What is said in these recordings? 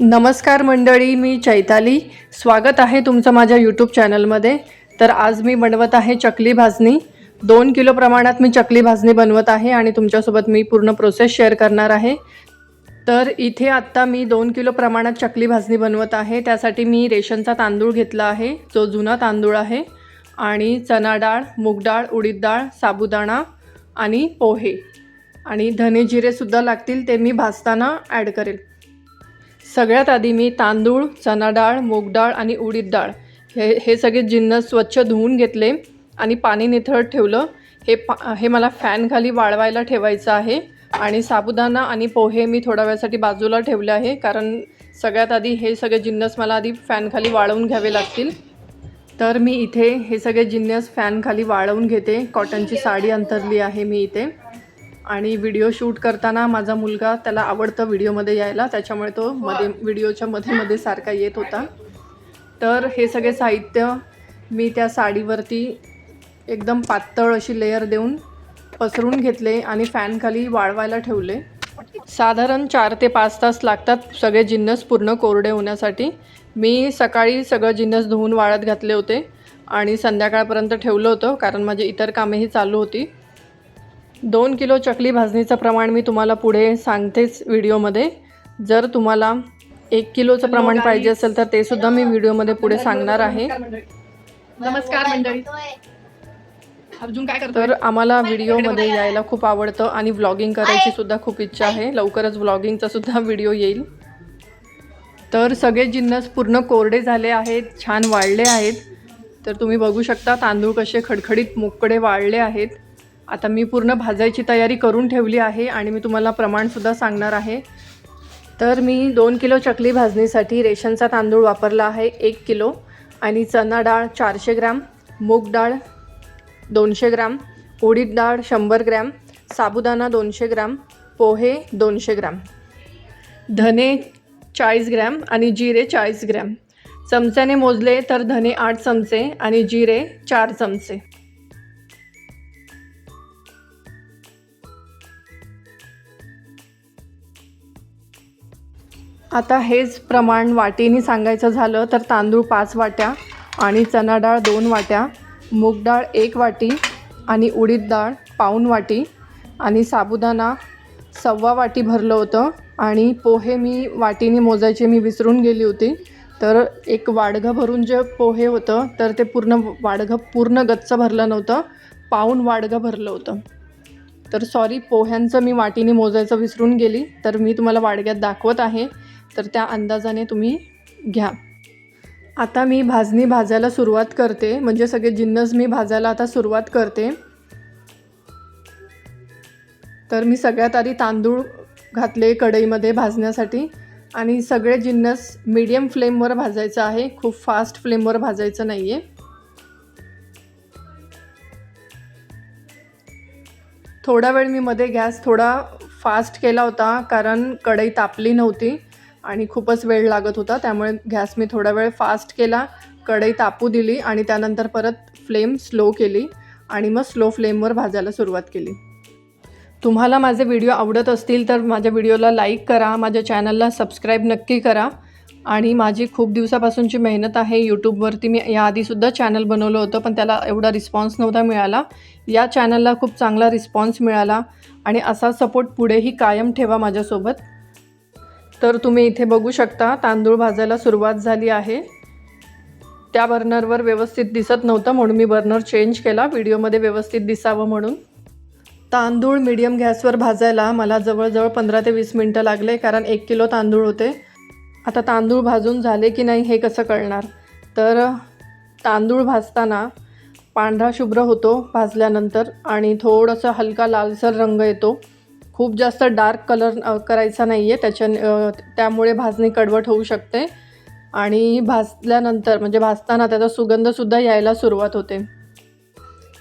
नमस्कार मंडळी, मी चैताली. स्वागत आहे तुमचं माझ्या यूट्यूब चॅनलमध्ये. तर आज मी बनवत आहे चकली भाजणी. 2 किलो प्रमाणात मी चकली भाजणी बनवत आहे आणि तुमच्यासोबत मी पूर्ण प्रोसेस शेअर करणार आहे. तर इथे आत्ता मी 2 किलो प्रमाणात चकली भाजणी बनवत आहे. त्यासाठी मी रेशनचा तांदूळ घेतला आहे, जो जुना तांदूळ आहे, आणि चणा डाळ, मूग डाळ, उडीद डाळ, साबुदाणा आणि पोहे आणि धने जिरेसुद्धा लागतील, ते मी भाजताना ॲड करेल. सगळ्यात आधी मी तांदूळ, चणा डाळ, मूग डाळ आणि उडीद डाळ हे सगळे जिन्नस स्वच्छ धुवून घेतले आणि पाणी निथळत ठेवलं. हे मला फॅनखाली वाळवायला ठेवायचं आहे. आणि साबुदाणा आणि पोहे मी थोड्या वेळासाठी बाजूला ठेवले आहे, कारण सगळ्यात आधी हे सगळे जिन्नस मला आधी फॅनखाली वाळवून घ्यावे लागतील. तर मी इथे हे सगळे जिन्नस फॅनखाली वाळवून घेते. कॉटनची साडी अंथरली आहे मी इथे. आणि व्हिडिओ शूट करताना माझा मुलगा, त्याला आवडतं व्हिडिओमध्ये यायला, त्याच्यामुळे तो व्हिडिओच्या मध्ये सारखा येत होता. तर हे सगळे साहित्य मी त्या साडीवरती एकदम पातळ अशी लेयर देऊन पसरून घेतले आणि फॅनखाली वाळवायला ठेवले. साधारण 4 ते 5 तास लागतात सगळे जिन्नस पूर्ण कोरडे होण्यासाठी. मी सकाळी सगळं जिन्नस धुवून वाळत घातले होते आणि संध्याकाळपर्यंत ठेवलं होतं, कारण माझी इतर कामेही चालू होती. 2 किलो चकली भाजणीचं प्रमाण मी तुम्हाला पुढे सांगतेच व्हिडिओमध्ये. जर तुम्हाला 1 किलोचं प्रमाण पाहिजे असेल तर ते सुद्धा मी व्हिडिओमध्ये पुढे सांगणार आहे. नमस्कार मंडळी. अर्जुन काय करतो? तर आम्हाला व्हिडिओमध्ये यायला खूप आवडतं आणि व्लॉगिंग करायची सुद्धा खूप इच्छा आहे. लवकरच व्लॉगिंगचा सुद्धा व्हिडिओ येईल. तर सगळे जिन्नस पूर्ण कोरडे झाले आहेत, छान वाळले आहेत. तर तुम्ही बघू शकता तांदूळ कसे खडखडीत मोकळे वाळले आहेत. आता मी पूर्ण भाजायची तयारी करून ठेवली आहे आणि मी तुम्हाला प्रमाणसुद्धा सांगणार आहे. तर मी 2 किलो चकली भाजणीसाठी रेशनचा तांदूळ वापरला आहे 1 किलो, आणि चणा डाळ 400 ग्रॅम, मूग डाळ 200 ग्रॅम, उडीद डाळ 100 ग्रॅम, साबुदाणा 200 ग्रॅम, पोहे 200 ग्रॅम, धने 40 ग्रॅम आणि जिरे 40 ग्रॅम. चमच्याने मोजले तर धने 8 चमचे आणि जिरे 4 चमचे. आता हेच प्रमाण वाटीने सांगायचं झालं तर तांदूळ 5 वाट्या आणि चणा डाळ 2 वाट्या, मूग डाळ 1 वाटी आणि उडीद डाळ पाऊण वाटी आणि साबुदाणा 1/4 वाटी भरलं होतं. आणि पोहे मी वाटीने मोजायचे मी विसरून गेली होती. तर एक वाडगं भरून जे पोहे होतं तर ते पूर्ण गच्च भरलं नव्हतं, पाऊण वाडगं भरलं होतं. तर सॉरी, पोह्यांचं मी वाटीने मोजायचं विसरून गेली. तर मी तुम्हाला वाडग्यात दाखवत आहे, तर त्या अंदाजाने तुम्ही घ्या. आता मी भाजणी भाजायला सुरुवात करते, म्हणजे सगळे जिन्नस मी भाजायला आता सुरुवात करते. तर मी सगळ्यात आधी तांदूळ घातले कढईमध्ये भाजण्यासाठी आणि सगळे जिन्नस मीडियम फ्लेमवर भाजायचं आहे, खूप फास्ट फ्लेमवर भाजायचं नाही आहे. थोडा वेळ मी मध्ये गॅस थोडा फास्ट केला होता, कारण कढई तापली नव्हती आणि खूपच वेळ लागत होता. त्यामुळे गॅस मी थोडा वेळ फास्ट केला, कढई तापू दिली आणि त्यानंतर परत फ्लेम स्लो केली आणि मग स्लो फ्लेमवर भाजायला सुरुवात केली. तुम्हाला माझे व्हिडिओ आवडत असतील तर माझ्या व्हिडिओला लाईक करा, माझ्या चॅनलला सबस्क्राईब नक्की करा. आणि माझी खूप दिवसापासूनची मेहनत आहे. यूट्यूबवरती मी याआधीसुद्धा चॅनल बनवलं होतं, पण त्याला एवढा रिस्पॉन्स नव्हता मिळाला. या चॅनलला खूप चांगला रिस्पॉन्स मिळाला आणि असा सपोर्ट पुढेही कायम ठेवा माझ्यासोबत. तर तुम्ही इथे बघू शकता तांदूळ भाजायला सुरुवात झाली आहे. त्या बर्नरवर व्यवस्थित दिसत नव्हतं, म्हणून मी बर्नर चेंज केला व्हिडिओमध्ये व्यवस्थित दिसावं म्हणून. तांदूळ मीडियम गॅसवर भाजायला मला जवळजवळ 15 ते 20 मिनटं लागले, कारण 1 किलो तांदूळ होते. आता तांदूळ भाजून झाले की नाही हे कसं कळणार? तर तांदूळ भाजताना पांढरा शुभ्र होतो भाजल्यानंतर आणि थोडंसं हलका लालसर रंग येतो. खूप जास्त डार्क कलर करायचा नाही आहे, त्यामुळे भाजणी कडवट होऊ शकते. आणि भाजल्यानंतर म्हणजे भाजताना त्याचा सुगंधसुद्धा यायला सुरुवात होते.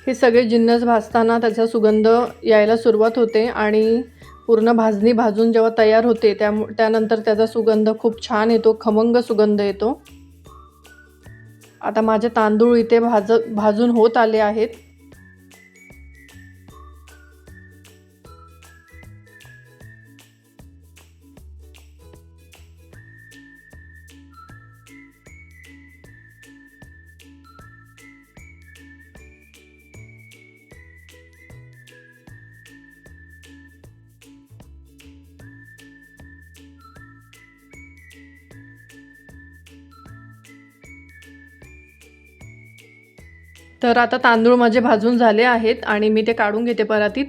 हे सगळे जिन्नस भाजताना त्याचा सुगंध यायला सुरुवात होते आणि पूर्ण भाजणी भाजून जेव्हा तयार होते त्यानंतर त्याचा सुगंध खूप छान येतो, खमंग सुगंध येतो. आता माझे तांदूळ इथे भाजून होत आले आहेत. तर आता तांदूळ माझे भाजून झाले आहेत आणि मी ते काढून घेते परातीत.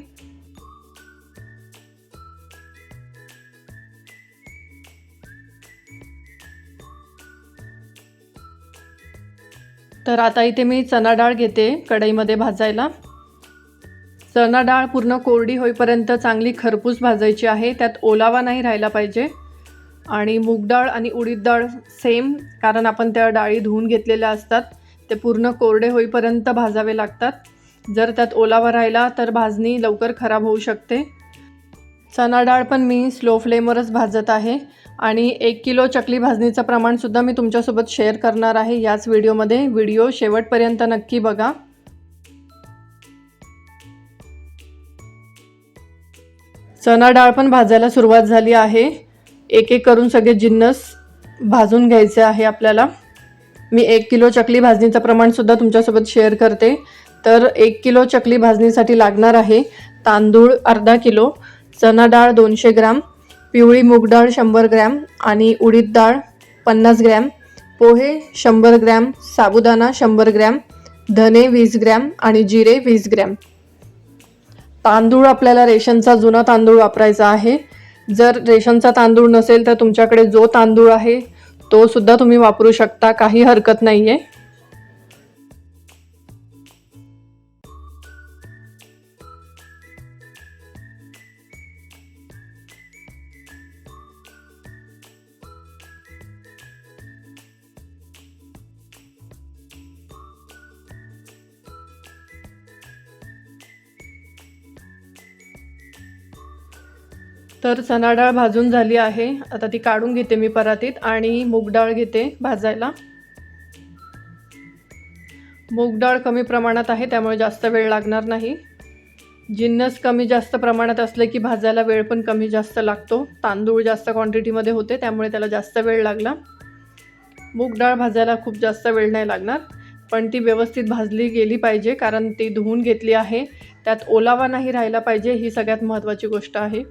तर आता इथे मी चणा डाळ घेते कढईमध्ये भाजायला. चणा डाळ पूर्ण कोरडी होईपर्यंत चांगली खरपूस भाजायची आहे, त्यात ओलावा नाही राहिला पाहिजे. आणि मूग डाळ आणि उडीद डाळ सेम, कारण आपण त्या डाळी धुवून घेतलेल्या असतात. ते पूर्ण कोरडे होईपर्यंत भाजावे लागतात. जर त्यात ओलावा राहिला तर भाजणी लवकर खराब होऊ शकते. चणा डाळ पण मी स्लो फ्लेमवरच भाजत आहे. आणि 1 किलो चकली भाजणीचं प्रमाणसुद्धा मी तुमच्यासोबत शेअर करणार आहे याच व्हिडिओमध्ये. व्हिडिओ शेवटपर्यंत नक्की बघा. चणा डाळ पण भाजायला सुरुवात झाली आहे. एक एक करून सगळे जिन्नस भाजून घ्यायचे आहे आपल्याला. मी 1 किलो चकली भाजणीचं प्रमाणसुद्धा तुमच्यासोबत शेअर करते. तर 1 किलो चकली भाजणीसाठी लागणार आहे तांदूळ अर्धा किलो, चणा डाळ 200 ग्रॅम, पिवळी मूग डाळ 100 ग्रॅम आणि उडीद डाळ 50 ग्रॅम, पोहे 100 ग्रॅम, साबुदाणा 100 ग्रॅम, धने 20 ग्रॅम आणि जिरे 20 ग्रॅम. तांदूळ आपल्याला रेशनचा जुना तांदूळ वापरायचा आहे. जर रेशनचा तांदूळ नसेल तर तुमच्याकडे जो तांदूळ आहे तो सुद्धा तुम्ही वापरू शकता, काही हरकत नाही आहे. तर चणा डाळ भाजून झाली आहे. आता ती काढून घेते मी परातीत आणि मूग डाळ घेते भाजायला. मूग डाळ कमी प्रमाणात आहे त्यामुळे जास्त वेळ लागणार नाही. जिन्नस कमी जास्त प्रमाणात असले की भाजायला वेळ पण कमी जास्त लागतो. तांदूळ जास्त क्वांटिटीमध्ये होते त्यामुळे त्याला जास्त वेळ लागला. मूग डाळ भाजायला खूप जास्त वेळ नाही लागणार, पण ती व्यवस्थित भाजली गेली पाहिजे, कारण ती धुवून घेतली आहे. त्यात ओलावा नाही राहिला पाहिजे, ही सगळ्यात महत्त्वाची गोष्ट आहे.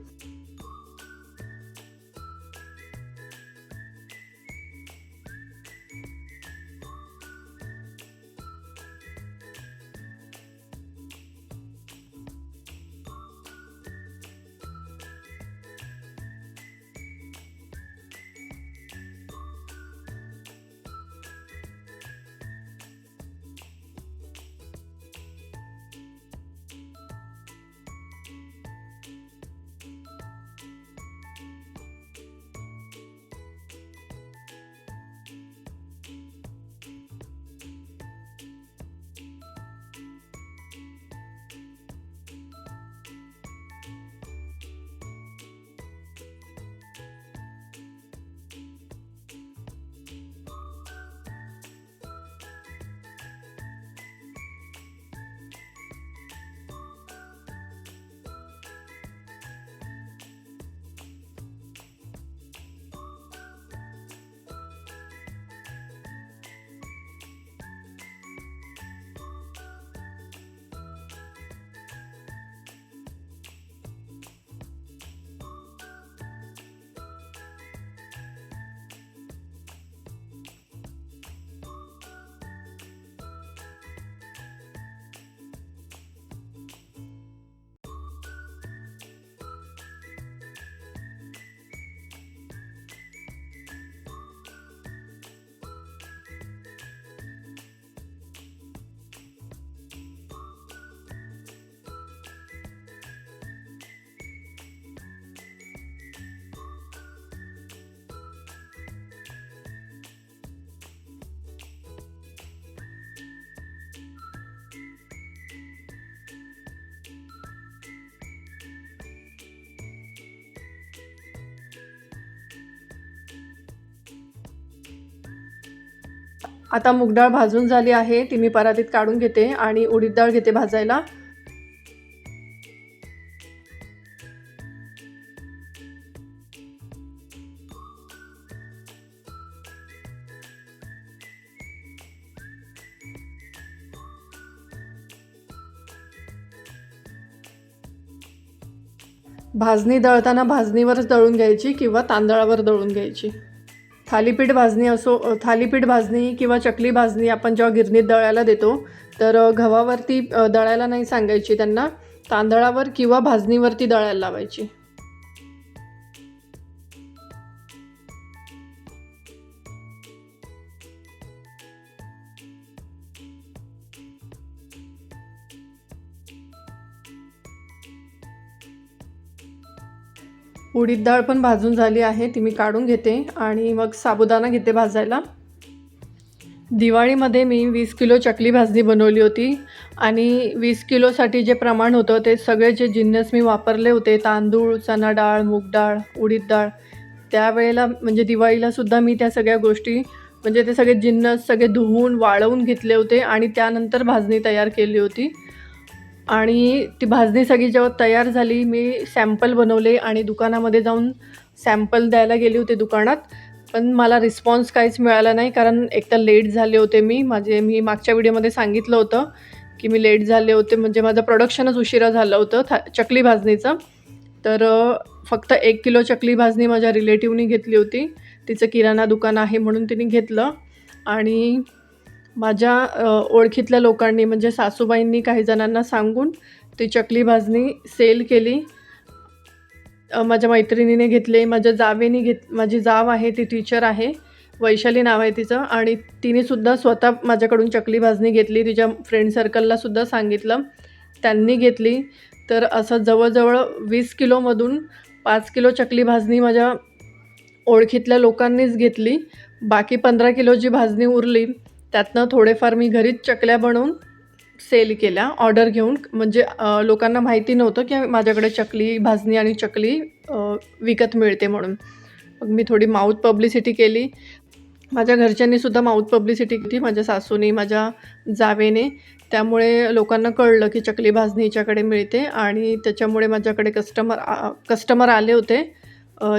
आता मूग डाळ भाजून झाली आहे, ती मी परातीत काढून घेते आणि उडीद डाळ घेते भाजायला. भाजणी दळताना भाजणीवरच दळून घ्यायची किंवा तांदळावर दळून घ्यायची. थालीपीठ भाजणी असो, थालीपीठ भाजणी किंवा चकली भाजणी आपण जेव्हा गिरणीत दळायला देतो तर गव्हावरती दळायला नाही सांगायची त्यांना, तांदळावर किंवा भाजणीवरती दळायला लावायची. उडीद डाळ पण भाजून झाली आहे, ती मी काढून घेते आणि मग साबुदाणा घेते भाजायला. दिवाळीमध्ये मी 20 किलो चकली भाजणी बनवली होती आणि 20 किलोसाठी जे प्रमाण होतं ते सगळे जे जिन्नस मी वापरले होते, तांदूळ, चणा डाळ, मूग डाळ, उडीद डाळ, त्यावेळेला म्हणजे दिवाळीलासुद्धा मी त्या सगळ्या गोष्टी म्हणजे ते सगळे जिन्नस सगळे धुवून वाळवून घेतले होते आणि त्यानंतर भाजणी तयार केली होती. आणि ती भाजणी सगळी जेव्हा तयार झाली मी सॅम्पल बनवले आणि दुकानामध्ये जाऊन सॅम्पल द्यायला गेले होते दुकानात. पण मला रिस्पॉन्स काहीच मिळाला नाही, कारण एकतर लेट झाले होते मी मागच्या व्हिडिओमध्ये सांगितलं होतं की मी लेट झाले होते, म्हणजे माझं प्रोडक्शनच उशिरा झालं होतं चकली भाजणीचं. तर फक्त 1 किलो चकली भाजणी माझ्या रिलेटिव्हनी घेतली होती, तिचं किराणा दुकान आहे म्हणून तिने घेतलं. आणि माझ्या ओळखीतल्या लोकांनी म्हणजे सासूबाईंनी काही जणांना सांगून ती चकली भाजणी सेल केली. माझ्या मैत्रिणीने घेतले, माझी जाव आहे ती टीचर आहे, वैशाली नाव आहे तिचं, आणि तिनेसुद्धा स्वतः माझ्याकडून चकली भाजणी घेतली. तिच्या फ्रेंड सर्कललासुद्धा सांगितलं, त्यांनी घेतली. तर असं जवळजवळ 20 किलोमधून 5 किलो चकली भाजणी माझ्या ओळखीतल्या लोकांनीच घेतली. बाकी 15 किलो जी भाजणी उरली त्यातनं थोडेफार मी घरीच चकल्या बनवून सेल केल्या ऑर्डर घेऊन. म्हणजे लोकांना माहिती नव्हतं की माझ्याकडे चकली भाजणी आणि चकली विकत मिळते म्हणून. मग मी थोडी माउथ पब्लिसिटी केली. माझ्या घरच्यांनीसुद्धा माउथ पब्लिसिटी केली, माझ्या सासूने, माझ्या जावेने. त्यामुळे लोकांना कळलं की चकली भाजणी हिच्याकडे मिळते आणि त्याच्यामुळे माझ्याकडे कस्टमर आले होते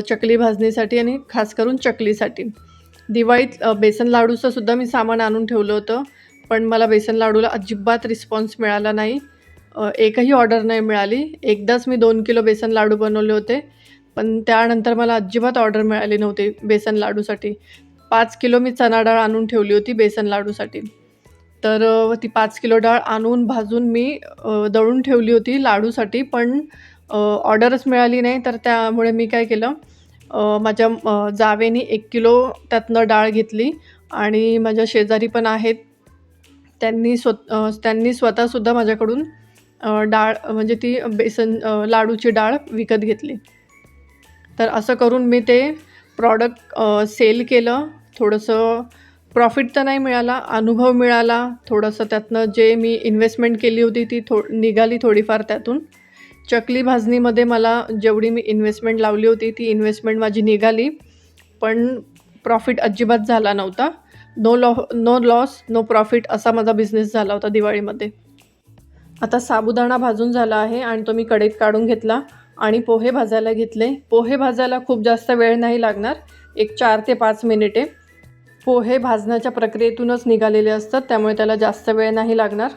चकली भाजणीसाठी आणि खास करून चकलीसाठी. दिवाळीत बेसन लाडूचंसुद्धा मी सामान आणून ठेवलं होतं, पण मला बेसन लाडूला अजिबात रिस्पॉन्स मिळाला नाही. एकही ऑर्डर नाही मिळाली. एकदाच मी 2 किलो बेसन लाडू बनवले होते, पण त्यानंतर मला अजिबात ऑर्डर मिळाली नव्हती बेसन लाडूसाठी. 5 किलो मी चणा डाळ आणून ठेवली होती बेसन लाडूसाठी. तर ती 5 किलो डाळ आणून भाजून मी दळून ठेवली होती लाडूसाठी, पण ऑर्डरच मिळाली नाही. तर त्यामुळे मी काय केलं, माझ्या जावेनी 1 किलो त्यातनं डाळ घेतली आणि माझ्या शेजारी पण आहेत, त्यांनी स्वतःसुद्धा माझ्याकडून डाळ म्हणजे ती बेसन लाडूची डाळ विकत घेतली. तर असं करून मी ते प्रॉडक्ट सेल केलं. थोडंसं प्रॉफिट तर नाही मिळाला, अनुभव मिळाला. थोडंसं त्यातनं जे मी इन्व्हेस्टमेंट केली होती ती निघाली थोडीफार त्यातून. चकली भाजणीमध्ये मला जेवढी मी इन्व्हेस्टमेंट लावली होती ती इन्व्हेस्टमेंट माझी निघाली, पण प्रॉफिट अजिबात झाला नव्हता. नो लॉस नो प्रॉफिट असा माझा बिझनेस झाला होता दिवाळीमध्ये. आता साबुदाणा भाजून झाला आहे आणि तो मी कढईत काढून घेतला आणि पोहे भाजायला घेतले. पोहे भाजायला खूप जास्त वेळ नाही लागणार, एक 4 ते 5 मिनिटे. पोहे भाजण्याच्या प्रक्रियेतूनच निघालेले असतात, त्यामुळे त्याला जास्त वेळ नाही लागणार.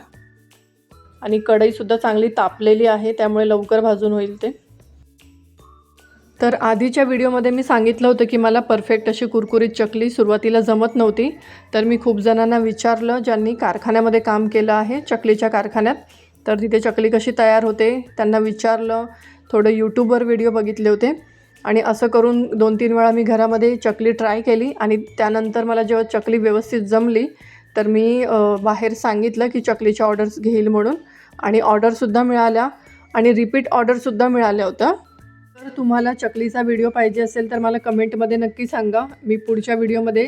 आणि कढईसुद्धा चांगली तापलेली आहे, त्यामुळे लवकर भाजून होईल ते. तर आधीच्या व्हिडिओमध्ये मी सांगितलं होतं की मला परफेक्ट अशी कुरकुरीत चकली सुरुवातीला जमत नव्हती. तर मी खूप जणांना विचारलं ज्यांनी कारखान्यामध्ये काम केलं आहे, चकलीच्या कारखान्यात, तर तिथे चकली कशी तयार होते त्यांना विचारलं. थोडं यूट्यूबवर व्हिडिओ बघितले होते आणि असं करून 2-3 वेळा मी घरामध्ये चकली ट्राय केली. आणि त्यानंतर मला जेव्हा चकली व्यवस्थित जमली तर मी बाहेर सांगितलं की चकलीच्या ऑर्डर्स घेईल म्हणून, आणि ऑर्डरसुद्धा मिळाल्या आणि रिपीट ऑर्डरसुद्धा मिळाल्या होत्या. तर तुम्हाला चकलीचा व्हिडिओ पाहिजे असेल तर मला कमेंटमध्ये नक्की सांगा. मी पुढच्या व्हिडिओमध्ये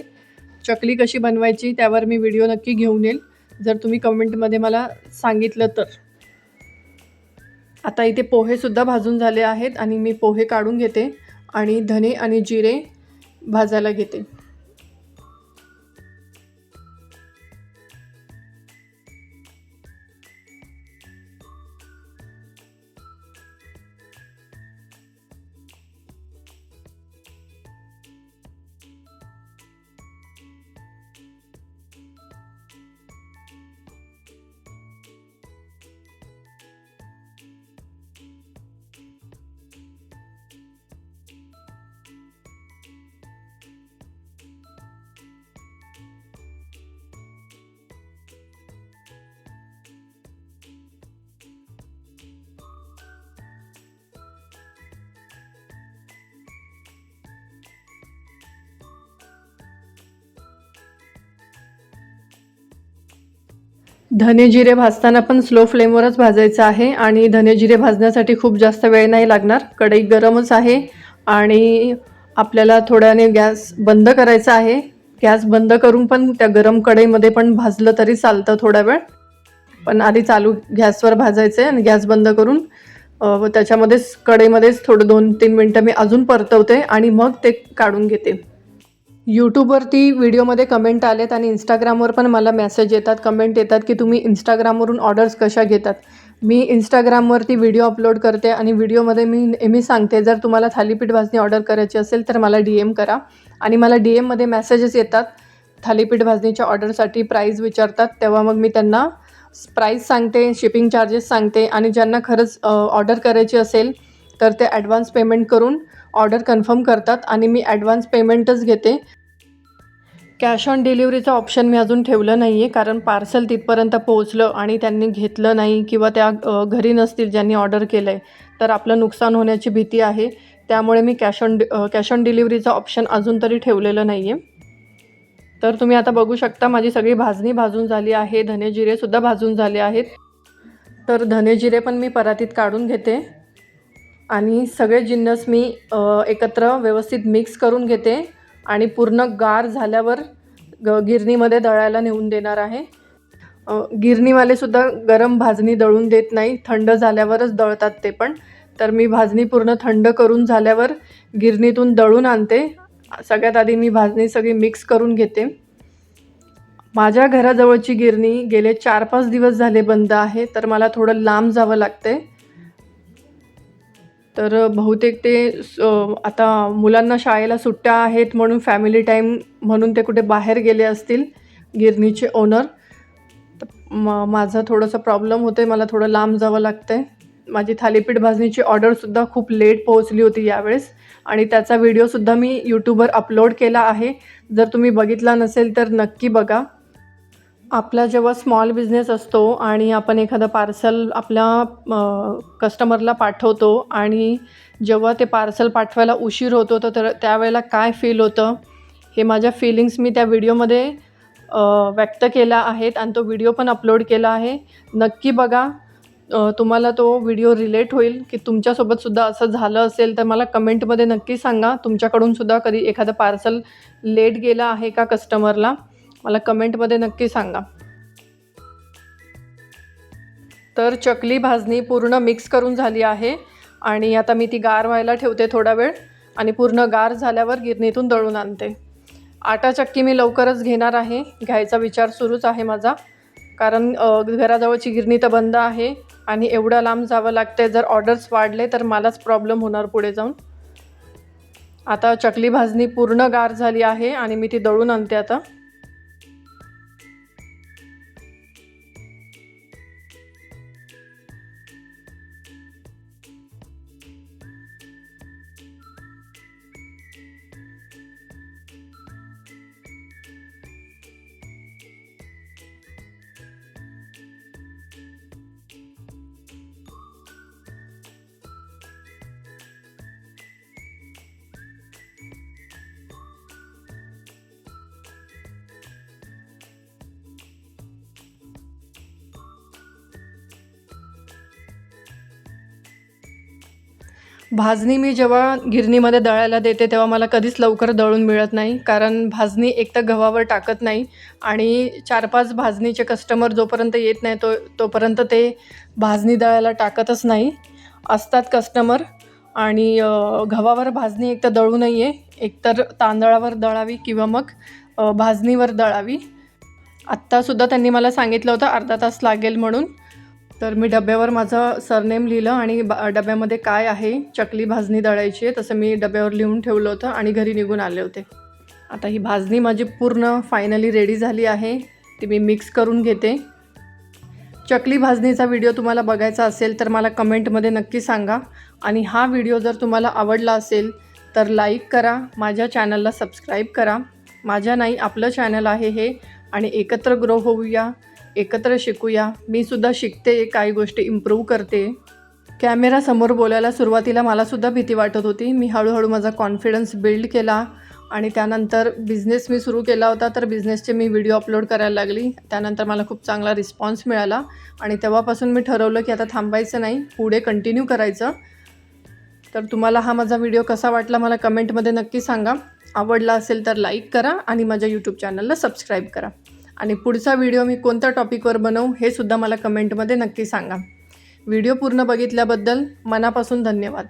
चकली कशी बनवायची त्यावर मी व्हिडिओ नक्की घेऊन येईल, जर तुम्ही कमेंटमध्ये मला सांगितलं तर. आता इथे पोहेसुद्धा भाजून झाले आहेत आणि मी पोहे काढून घेते आणि धने आणि जिरे भाजायला घेते. धने जिरे भाजताना पण स्लो फ्लेमवरच भाजायचं आहे आणि धने जिरे भाजण्यासाठी खूप जास्त वेळ नाही लागणार. कढई गरमच आहे आणि आपल्याला थोड्याने गॅस बंद करायचा आहे. गॅस बंद करून पण त्या गरम कढईमध्ये पण भाजलं तरी चालतं थोडा वेळ, पण आधी चालू गॅसवर भाजायचं आहे आणि गॅस बंद करून त्याच्यामध्येच कढईमध्येच थोडं 2-3 मिनटं मी अजून परतवते आणि मग ते काढून घेते. यूट्यूबवरती व्हिडिओमध्ये कमेंट आलेत आणि इंस्टाग्रामवर पण मला मेसेज येतात, कमेंट येतात की तुम्ही इंस्टाग्रामवरून ऑर्डर्स कशा घेतात. मी इंस्टाग्रामवरती व्हिडिओ अपलोड करते आणि व्हिडिओमध्ये मी नेहमी सांगते, जर तुम्हाला थालीपीठ भाजणी ऑर्डर करायची असेल तर मला DM करा. आणि मला DMमध्ये मेसेजेस येतात थालीपीठ भाजणीच्या ऑर्डरसाठी, प्राईस विचारतात, तेव्हा मग मी त्यांना प्राईस सांगते, शिपिंग चार्जेस सांगते आणि ज्यांना खरंच ऑर्डर करायची असेल तर ते ॲडव्हान्स पेमेंट करून ऑर्डर कन्फर्म करतात आणि मी ॲडव्हान्स पेमेंटच घेते. कॅश ऑन डिलिव्हरीचं ऑप्शन मी अजून ठेवलं नाही आहे, कारण पार्सल तिथपर्यंत पोहोचलं आणि त्यांनी घेतलं नाही किंवा त्या घरी नसतील ज्यांनी ऑर्डर केलं आहे तर आपलं नुकसान होण्याची भीती आहे. त्यामुळे मी कॅश ऑन डिलिव्हरीचं ऑप्शन अजून तरी ठेवलेलं नाही आहे. तर तुम्ही आता बघू शकता माझी सगळी भाजणी भाजून झाली आहे, धने जिरेसुद्धा भाजून झाले आहेत. तर धने जिरे पण मी परातीत काढून घेते आणि सगळे जिन्नस मी एकत्र व्यवस्थित मिक्स करून घेते आणि पूर्ण गार झाल्यावर गिरणीमध्ये दळायला नेऊन देणार आहे. गिरणीवालेसुद्धा गरम भाजणी दळून देत नाही, थंड झाल्यावरच दळतात ते पण. तर मी भाजणी पूर्ण थंड करून झाल्यावर गिरणीतून दळून आणते. सगळ्यात आधी मी भाजणी सगळी मिक्स करून घेते. माझ्या घराजवळची गिरणी गेले 4-5 दिवस झाले बंद आहे, तर मला थोडं लांब जावं लागते. तर बहुतेक ते आता मुलांना शाळेला सुट्ट्या आहेत म्हणून फॅमिली टाईम म्हणून ते कुठे बाहेर गेले असतील गिरणीचे ओनर. माझं थोडंसं प्रॉब्लेम होतं आहे, मला थोडं लांब जावं लागतं आहे. माझी थालीपीठ भाजणीची ऑर्डरसुद्धा खूप लेट पोहोचली होती यावेळेस आणि त्याचा व्हिडिओसुद्धा मी यूट्यूबवर अपलोड केला आहे. जर तुम्ही बघितला नसेल तर नक्की बघा. आपला जेव्हा स्मॉल बिझनेस असतो आणि आपण एखादं पार्सल आपल्या कस्टमरला पाठवतो आणि जेव्हा ते पार्सल पाठवायला उशीर होतो तर त्यावेळेला काय फील होतं हे माझ्या फीलिंग्स मी त्या व्हिडिओमध्ये व्यक्त केला आहेत आणि तो व्हिडिओ पण अपलोड केला आहे. नक्की बघा, तुम्हाला तो व्हिडिओ रिलेट होईल की तुमच्यासोबतसुद्धा असं झालं असेल तर मला कमेंटमध्ये नक्की सांगा. तुमच्याकडूनसुद्धा कधी एखादं पार्सल लेट गेलं आहे का कस्टमरला, मला कमेंटमध्ये नक्की सांगा. तर चकली भाजणी पूर्ण मिक्स करून झाली आहे आणि आता मी ती गार व्हायला ठेवते थोडा वेळ आणि पूर्ण गार झाल्यावर गिरणीतून दळून आणते. आटा चक्की मी लवकरच घेणार आहे, घ्यायचा विचार सुरूच आहे माझा, कारण घराजवळची गिरणी तर बंद आहे आणि एवढं लांब जावं लागतं. जर ऑर्डर्स वाढले तर मलाच प्रॉब्लेम होणार पुढे जाऊन. आता चकली भाजणी पूर्ण गार झाली आहे आणि मी ती दळून आणते आता. भाजणी मी जेव्हा गिरणीमध्ये दळायला देते तेव्हा मला कधीच लवकर दळून मिळत नाही, कारण भाजणी एक तर गव्हावर टाकत नाही आणि 4-5 भाजणीचे कस्टमर जोपर्यंत येत नाही तोपर्यंत ते भाजणी दळायला टाकतच नाही. असतात कस्टमर आणि गव्हावर भाजणी एक तर दळू नाही आहे, एकतर तांदळावर दळावी किंवा मग भाजणीवर दळावी. आत्तासुद्धा त्यांनी मला सांगितलं होतं अर्धा तास लागेल म्हणून. तर मी डब्यावर माझं सरनेम लिहिलं आणि डब्यामध्ये काय आहे, चकली भाजणी दळायची आहे तसं मी डब्यावर लिहून ठेवलं होतं आणि घरी निघून आले होते. आता ही भाजणी माझी पूर्ण फायनली रेडी झाली आहे, ती मी मिक्स करून घेते. चकली भाजणीचा व्हिडिओ तुम्हाला बघायचा असेल तर मला कमेंटमध्ये नक्की सांगा आणि हा व्हिडिओ जर तुम्हाला आवडला असेल तर लाईक करा, माझ्या चॅनलला सबस्क्राईब करा. माझ्या नाही आपलं चॅनल आहे हे आणि एकत्र ग्रो होऊया, एकत्र शिकूया. मी सुद्धा शिकते, काही गोष्टी इम्प्रूव्ह करते. कॅमेरासमोर बोलायला सुरुवातीला मलासुद्धा भीती वाटत होती. मी हळूहळू माझा कॉन्फिडन्स बिल्ड केला आणि त्यानंतर बिझनेस मी सुरू केला होता, तर बिझनेसचे मी व्हिडिओ अपलोड करायला लागली. त्यानंतर मला खूप चांगला रिस्पॉन्स मिळाला आणि तेव्हापासून मी ठरवलं की आता थांबायचं नाही, पुढे कंटिन्यू करायचं. तर तुम्हाला हा माझा व्हिडिओ कसा वाटला मला कमेंटमध्ये नक्की सांगा. आवडला असेल तर लाईक करा आणि माझ्या यूट्यूब चॅनलला सबस्क्राईब करा. आणि पुढचा व्हिडिओ मी कोणत्या टॉपिकवर बनवू हे सुद्धा मला कमेंटमध्ये नक्की सांगा. व्हिडिओ पूर्ण बघितल्याबद्दल मनापासून धन्यवाद.